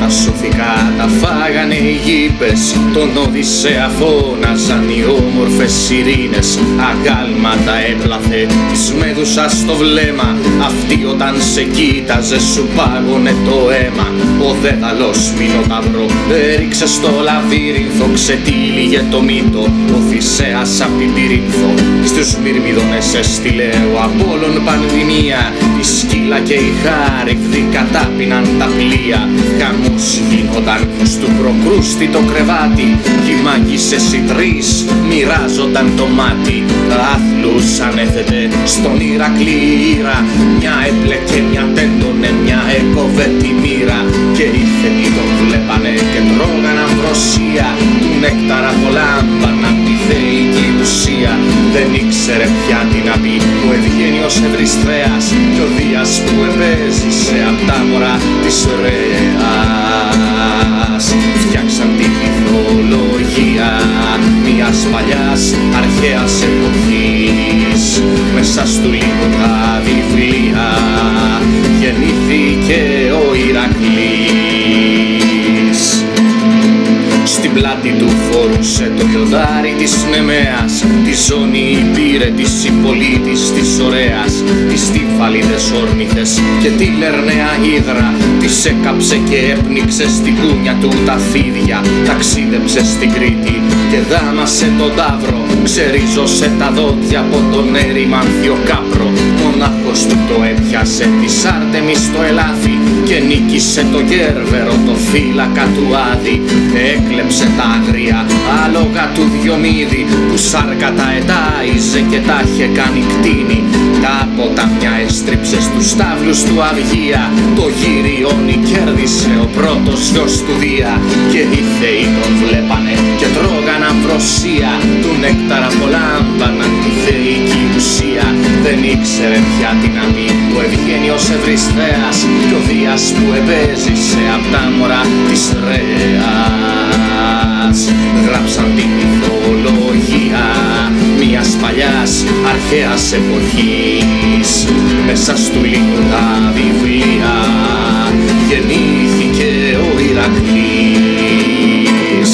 Τα σωθικά τα φάγανε οι γήπες, τον Οδυσσέα φώναζαν οι όμορφες σιρήνες. Αγάλματα έπλαθε της Μέδουσας στο βλέμμα, αυτή όταν σε κοίταζε σου πάγωνε το αίμα. Ο δέδαλος Μινοταύρο έριξε στο λαβύρινθο, ξετύλιγε το μύτο ο Θησέας απ' την Τυρίνθο. Στους Μυρμιδονές έστειλε ο Απόλλων πανδημία, η Σκύλα και οι Χάρυβδοι κατάπιναν τα πλοία. Χαμός γίνονταν στου Προκρούστη το κρεβάτι, κι οι μάγισσες οι τρεις μοιράζονταν το μάτι. Άθλους ανέθετε στον Ηρακλή ήρα, μια έπλεκε, μια τέντωνε, μια έκοβε τη μοίρα. Και οι θεοί τον βλέπανε και τρώγαν αμβροσία, του νέκταρα απολάμβαναν τη θεϊκή ουσία. Δεν ήξερε πια τι να πει ο Ευγένιος Ευρυσθέας, κι ο Δίας που επέζησε απ' τα μωρά της Ρέας. Φτιάξαν τη μυθολογία μιας παλιάς αρχαίας εποχής, μέσα στου λίγο τα βιβλία γεννήθηκε ο Ηρακλής. Στην πλάτη του φορούσε το λιοντάρι της Νεμαίας, τη ζώνη πήρε της συμπολίτης της ωραίας. Τις τυφαλίδες όρνηθες και τη λερναία ύδρα, της έκαψε και έπνιξε στην κούνια του τα φίδια. Ταξίδεψε στην Κρήτη και δάμασε τον Ταύρο, ξερίζωσε τα δόντια από τον έρημανθιο κάπρο. Μονάχος του το έπιασε της Άρτεμις το ελάφι και νίκησε το Γέρβερο το φύλακα του Άδη. Έκλεψε τα άγρια άλογα του Διομήδη, που σάρκα τα ετάιζε και τα είχε κάνει κτίνη. Τα ποταμιά έστριψε στους στάβλους του Αυγία, το Γυριώνη κέρδισε ο πρώτος γιος του Δία. Και οι θεοί τον βλέπανε και τρώγαν αμβροσία, του νέκταρα απολάμβαναν τη θεϊκή ουσία. Δεν ήξερε πια τι να πει ο Ευγένιος Ευρυσθέας, κι ο Δίας που επέζησε απ' τα μωρά της Ρέας. Γράψαν τη μυθολογία μιας παλιάς αρχαίας εποχής, μέσα στου λίγο τα βιβλία γεννήθηκε ο Ηρακλής.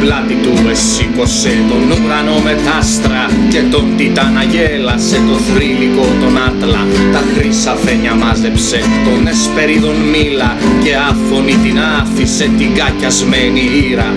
Πλάτη του εσήκωσε τον ουρανό με τ' άστρα και τον Τιτάνα γέλασε το θρύλικο τον Άτλα. Τα χρυσαφένια μάζεψε τον Εσπερίδων μήλα και άφωνη την άφησε την κακιασμένη ήρα.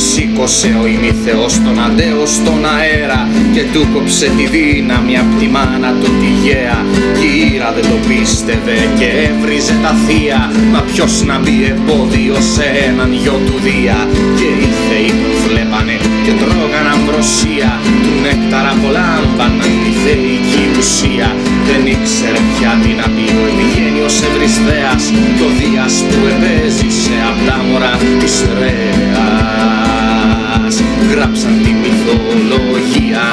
Σήκωσε ο ημιθεός τον Ανταίο στον αέρα και του κόψε τη δύναμη απ' τη μάνα του τη γέα. Κι η ήρα δεν το πίστευε και έβριζε τα θεία, μα ποιος να μπει εμπόδιο σε έναν γιο του Δία. Και οι θεοί τον βλέπανε και τρώγαν αμβροσία, του νέκταρα απολάμβαναν τη θεϊκή ουσία. Δεν ήξερε πια τι να πει ο Ευγένιος Ευρυσθέας, κι ο Δίας που επέζησε απ' τα μωρά της Ρέας. Γράψαν τη μυθολογία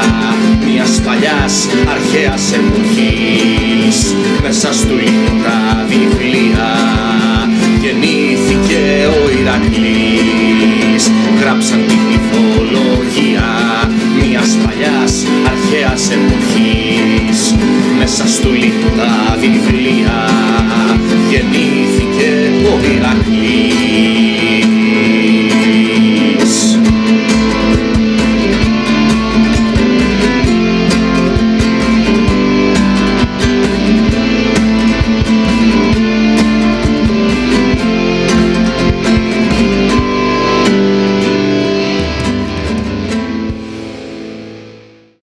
μιας παλιάς αρχαίας εποχής, μέσα στου λίγο τα βιβλία γεννήθηκε ο Ηρακλής. Γράψαν τη μυθολογία μιας παλιάς αρχαίας εποχής, μέσα στου λίγο τα βιβλία